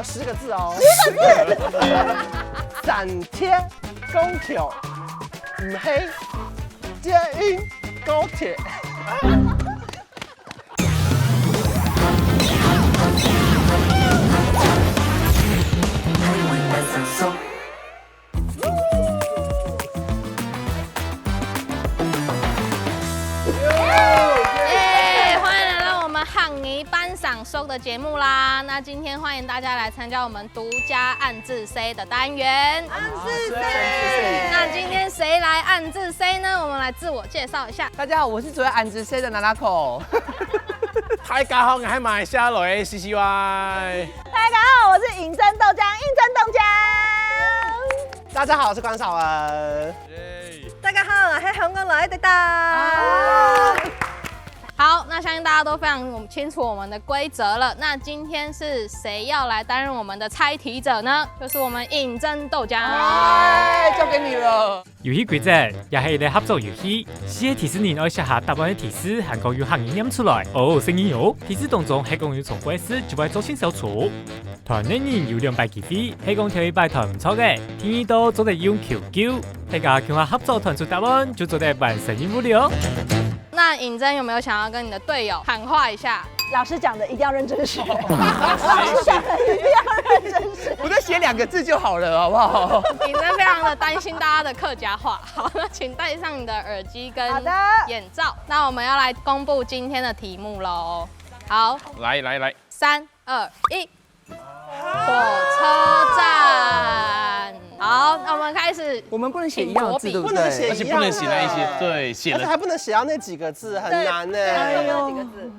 有10个字哦。10个字。站铁、公桥，唔係捷運高鐵。赏收的节目啦，那今天欢迎大家来参加我们独家暗自 say 的单元。暗自 say， 那今天谁来暗自 say 呢？我们来自我介绍一下。大家好，我是只会暗自 say 的娜娜口。大家好，我係馬來西亞來 CCY。大家好，我是尹真豆浆，应真豆浆。大家好，我是关少文。大家好，我是香港來的豆。好，那相信大家都非常清楚我们的规则了。那今天是谁要来担任我们的猜题者呢？就是我们尹真豆浆。交给你了。遊戲規則也係一個合作遊戲，四個提示人要寫下答案的提示，含講由行音念出來。哦，聲音哦。提示當中係講有重複時就會造成小錯。團內人有2敗機會，係講跳一敗團唔錯嘅。聽耳朵做得用 QQ， 大家叫下合作團出答案，就做得完成任務了。那尹真有没有想要跟你的队友喊话一下？老师讲的一定要认真学，老师讲的一定要认真学。我再写2个字就好了，好不好？尹真非常的担心大家的客家话。好，那请戴上你的耳机跟眼罩。那我们要来公布今天的题目喽。好，來，3、2、1，火車站。好，那我们开始。我们不能写一样的字，对不对？不能写而且不能寫那一些，對，寫了。而且还不能写到那几个字，很难呢。那几个字？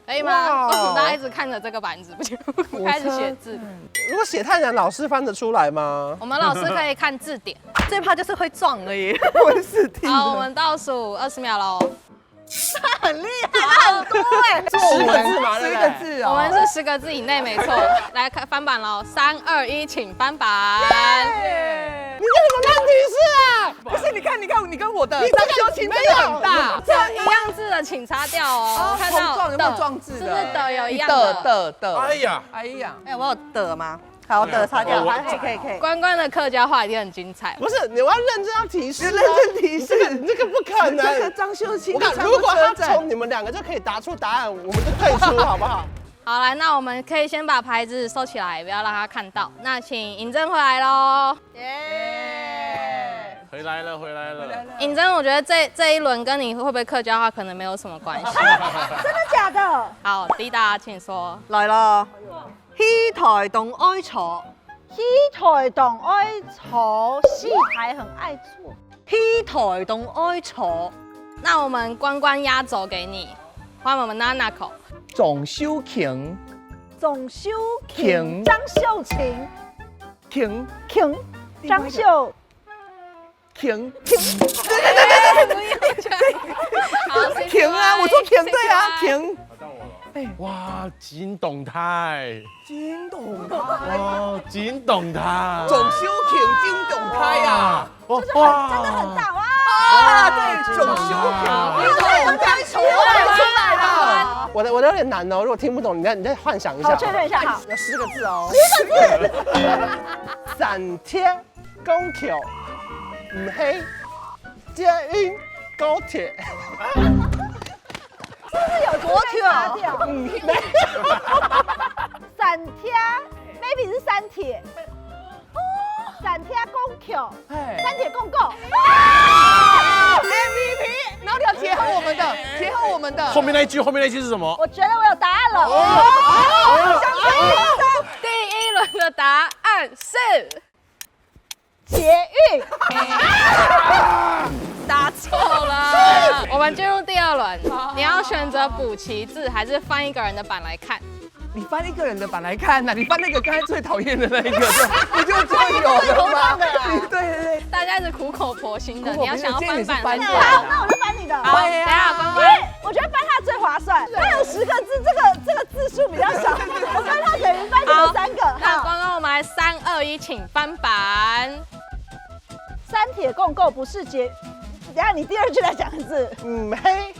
可以吗？为什么大家一直看着这个板子，不开始写字？如果写太难，老师翻得出来吗？我们老师可以看字典，最怕就是会撞而已。我是听好，我们倒数20秒喽。他很厉害，他很多哎。10个字嘛， 10个字哦。我们是10个字以内，没错。来看翻版喽，3、2、1，请翻版。你这什么烂提示啊？不是，你跟我的张修琴真的很大。这一样字的请擦掉哦。看到有没有撞字的？是不是的有一样的？哎呀，哎，我有的吗？好的，擦掉，可以。关关的客家话一定很精彩。不是，你要认真要提示，认真提示，这个不可能。这个张秀琴，我看如果他从你们2个就可以答出答案，我们就退出，好不好？好，来，那我们可以先把牌子收起来，不要让他看到。那请尹真回来喽。回來了。尹真，我覺得這一輪跟你會不會客家話可能沒有什麼關係。真的假的？好，第一答請說。來咯，戲台洞愛坐，戲台洞愛坐，戲台很愛坐，戲台洞愛坐。那我們關關壓軸給你，換我們娜娜口。總修琴，張秀琴，琴，張秀。停，好，停啊！我说停，对啊，停。哇，真動態，哇，真動態。總修琴真動態啊！哇，真的很大哇！對，總修琴，你很该出來了。我的有点难哦，如果听不懂，你再幻想一下。好，确认一下，好，有10个字哦。10个字。站铁、公橋，唔係捷運高鐵。是不是有多久？散贴 ，maybe 是三铁。散贴公桥，三铁共构。MVP， 然后你要结合我们的，後面那一句是什麼？我觉得我有答案了。第一輪的答案是捷运。答错了。我们进入第2轮，你要选择补齐字，还是翻一个人的版来看？你翻一个人的版来看呐，你翻那个刚才最讨厌的那一个，你就有了吗？对，大家一直苦口婆心的，你要想要翻版来好，看。那我就翻你的。好，等一下关关。我觉得翻它最划算，它有10个字，这个字数比较少，我翻它等于翻你们3个。那关关，我们来3、2、1，请翻版。三铁共构不是捷，等下你第2句来讲的是唔係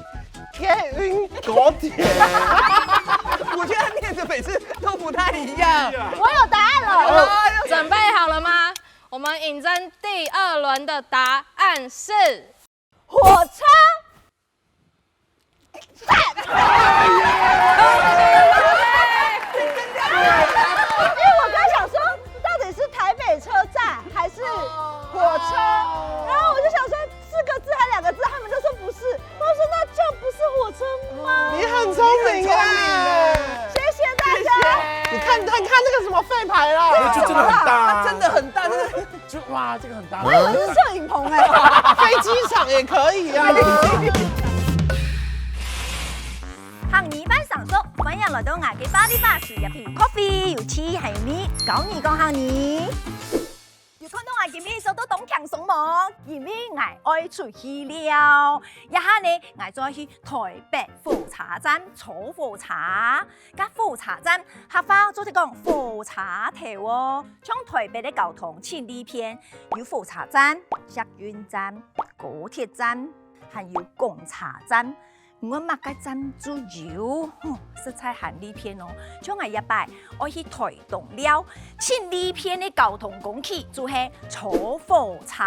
捷運高鐵。我觉得他念的每次都不太一样。我有答案们应征第2轮的答案是火车。因为我刚想说，到底是台北车站还是火车？然后我就想说4个字还2个字，他们就说不是。我说那就不是火车吗？你很聪明啊！谢谢大家。你看那个什么废牌啦，就真的很大，真的很大，真的。就哇，这个很大。我以为是摄影棚哎。飞机场也可以啊。行年班上宿，歡迎來到牙記巴啲巴士入邊 ，coffee 要黐係咪？講你講下你。要看到牙記邊受到東強送忙，因為牙愛出去了。一下呢，牙再去台北火車站坐火車，加火車站客家做啲講火車頭哦。從台北嘅交通前2篇，有火車站、捷運站、高鐵站，還有公車站。我乜嘅站都有，色彩行呢片哦。將係1擺，我去台東了。前呢片嘅交通工具就係坐火車，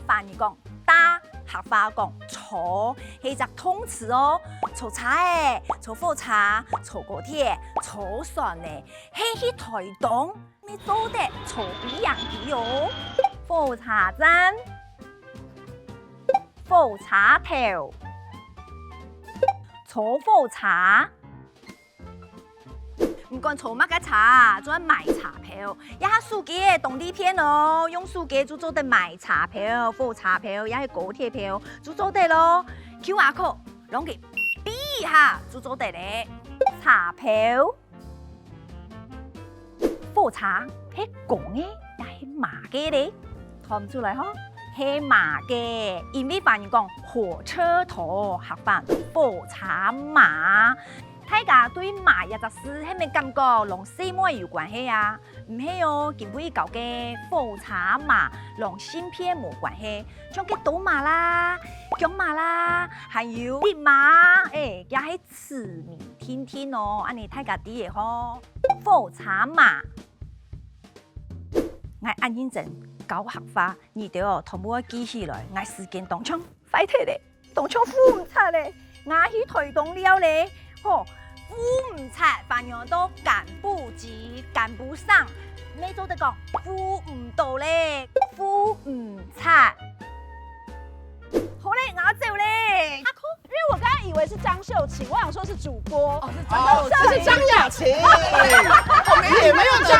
翻譯講搭，客話講坐，係隻通詞哦。坐車誒，坐火車，坐高鐵，坐船誒，係去台東，你做得坐一樣嘅哦。火車站，火車頭。坐火車，唔管坐乜嘅車，做買車票。一下手機嘅動力片咯，用手機就做得買車票、火車票，也係高鐵票，就做得咯。QR code 攞佢比下就做得咧。車票，火車係公嘅，也係馬嘅咧，睇唔出嚟嗬？係馬嘅，因為反而講火車頭客翻火車馬。大家對馬一隻事係咪感覺同什麼有關係啊？唔係哦，根本搞嘅火車馬同芯片冇關係，像嘅賭馬啦、強馬啦，還有啲馬，也係馳名天天哦。安尼大家啲嘢嗬，火車馬，我按認真。搞客化，你哋哦，同我記起來，我時間當場快啲咧，當場付唔出咧，我去台東了咧，付唔出，反而都趕不及，趕不上，咩做得講付唔到咧，付唔出。好嘞，我走嘞。阿哭，因为我刚刚以为是张秀琴，我想说是主播。哦，这是张雅琴，也没有张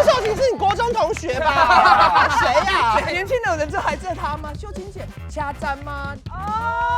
秀琴是你国中同学吧？谁呀？年轻的人就还记得她吗？秀琴姐掐簪吗？哦。